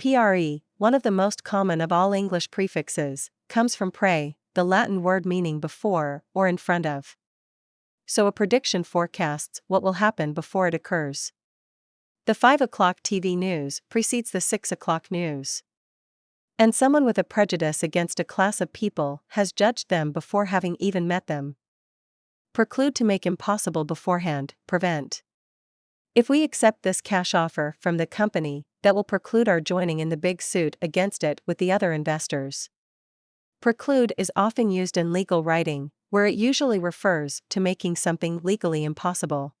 Pre, one of the most common of all English prefixes, comes from pre, the Latin word meaning before or in front of. So a prediction forecasts what will happen before it occurs. The 5 o'clock TV news precedes the 6 o'clock news. And someone with a prejudice against a class of people has judged them before having even met them. Preclude, to make impossible beforehand, prevent. If we accept this cash offer from the company, that will preclude our joining in the big suit against it with the other investors. Preclude is often used in legal writing, where it usually refers to making something legally impossible.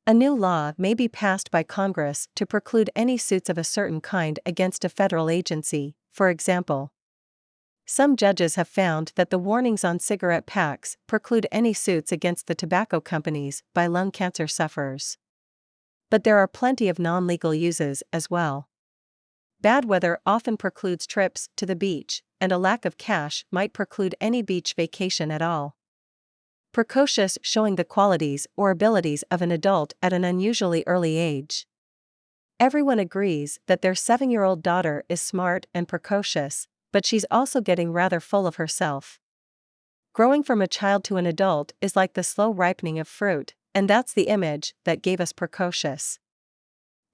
A new law may be passed by Congress to preclude any suits of a certain kind against a federal agency, for example. Some judges have found that the warnings on cigarette packs preclude any suits against the tobacco companies by lung cancer sufferers. But there are plenty of non-legal uses as well. Bad weather often precludes trips to the beach, and a lack of cash might preclude any beach vacation at all. Precocious, showing the qualities or abilities of an adult at an unusually early age. Everyone agrees that their 7-year-old daughter is smart and precocious, but she's also getting rather full of herself. Growing from a child to an adult is like the slow ripening of fruit, and that's the image that gave us precocious.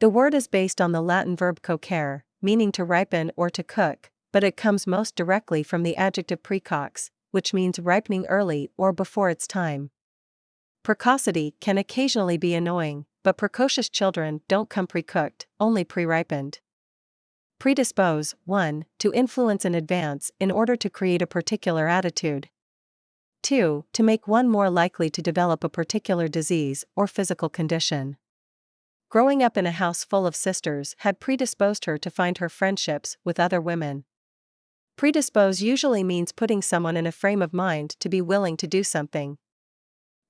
The word is based on the Latin verb cocere, meaning to ripen or to cook, but it comes most directly from the adjective precox, which means ripening early or before its time. Precocity can occasionally be annoying, but precocious children don't come pre-cooked, only pre-ripened. Predispose, 1. To influence in advance in order to create a particular attitude. 2. To make one more likely to develop a particular disease or physical condition. Growing up in a house full of sisters had predisposed her to find her friendships with other women. Predispose usually means putting someone in a frame of mind to be willing to do something.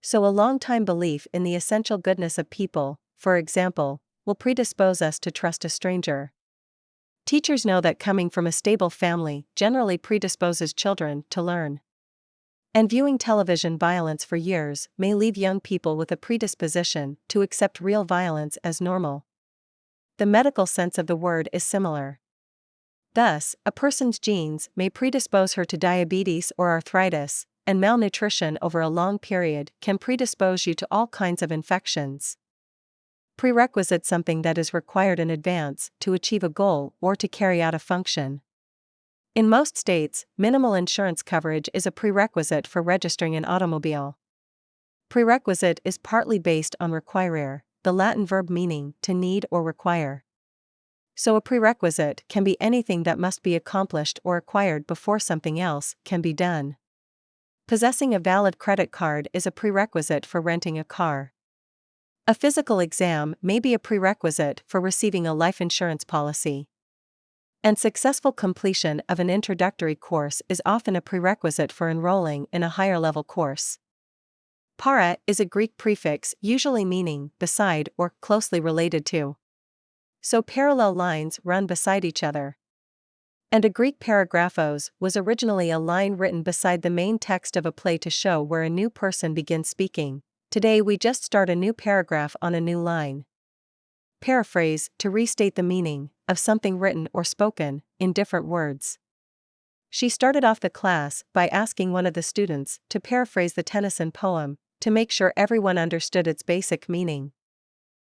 So a long-time belief in the essential goodness of people, for example, will predispose us to trust a stranger. Teachers know that coming from a stable family generally predisposes children to learn. And viewing television violence for years may leave young people with a predisposition to accept real violence as normal. The medical sense of the word is similar. Thus, a person's genes may predispose her to diabetes or arthritis, and malnutrition over a long period can predispose you to all kinds of infections. Prerequisite, something that is required in advance to achieve a goal or to carry out a function. In most states, minimal insurance coverage is a prerequisite for registering an automobile. Prerequisite is partly based on requirere, the Latin verb meaning to need or require. So a prerequisite can be anything that must be accomplished or acquired before something else can be done. Possessing a valid credit card is a prerequisite for renting a car. A physical exam may be a prerequisite for receiving a life insurance policy. And successful completion of an introductory course is often a prerequisite for enrolling in a higher-level course. Para is a Greek prefix usually meaning beside or closely related to. So parallel lines run beside each other. And a Greek paragraphos was originally a line written beside the main text of a play to show where a new person begins speaking. Today we just start a new paragraph on a new line. Paraphrase, to restate the meaning of something written or spoken in different words. She started off the class by asking one of the students to paraphrase the Tennyson poem to make sure everyone understood its basic meaning.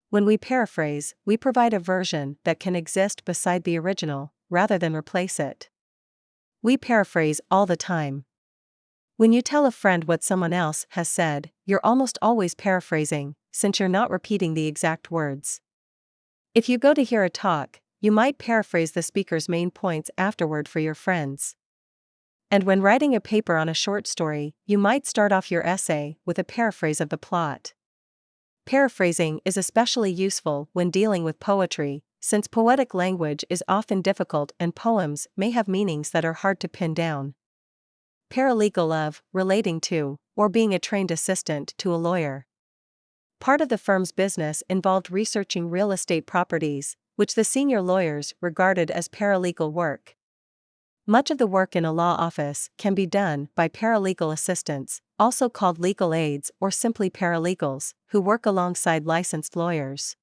When we paraphrase, we provide a version that can exist beside the original, rather than replace it. We paraphrase all the time. When you tell a friend what someone else has said, you're almost always paraphrasing, since you're not repeating the exact words. If you go to hear a talk, you might paraphrase the speaker's main points afterward for your friends. And when writing a paper on a short story, you might start off your essay with a paraphrase of the plot. Paraphrasing is especially useful when dealing with poetry, since poetic language is often difficult and poems may have meanings that are hard to pin down. Paralegal, of, relating to, or being a trained assistant to a lawyer. Part of the firm's business involved researching real estate properties, which the senior lawyers regarded as paralegal work. Much of the work in a law office can be done by paralegal assistants, also called legal aides or simply paralegals, who work alongside licensed lawyers.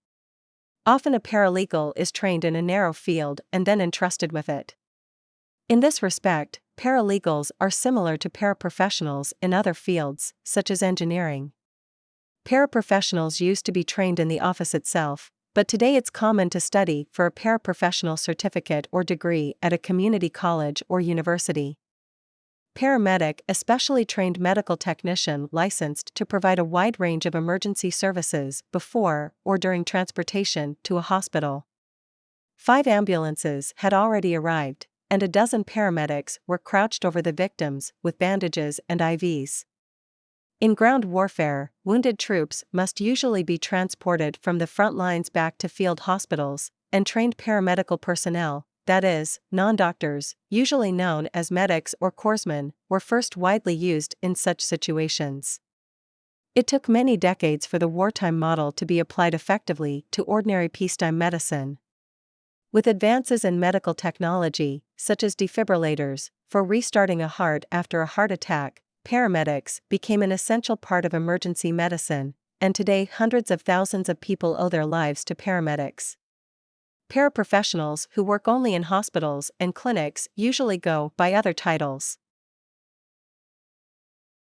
Often a paralegal is trained in a narrow field and then entrusted with it. In this respect, paralegals are similar to paraprofessionals in other fields, such as engineering. Paraprofessionals used to be trained in the office itself, but today it's common to study for a paraprofessional certificate or degree at a community college or university. Paramedic, especially trained medical technician licensed to provide a wide range of emergency services before or during transportation to a hospital. 5 ambulances had already arrived, and a dozen paramedics were crouched over the victims with bandages and IVs. In ground warfare, wounded troops must usually be transported from the front lines back to field hospitals, and trained paramedical personnel, that is, non-doctors, usually known as medics or corpsmen, were first widely used in such situations. It took many decades for the wartime model to be applied effectively to ordinary peacetime medicine. With advances in medical technology, such as defibrillators, for restarting a heart after a heart attack, paramedics became an essential part of emergency medicine, and today hundreds of thousands of people owe their lives to paramedics. Paraprofessionals who work only in hospitals and clinics usually go by other titles.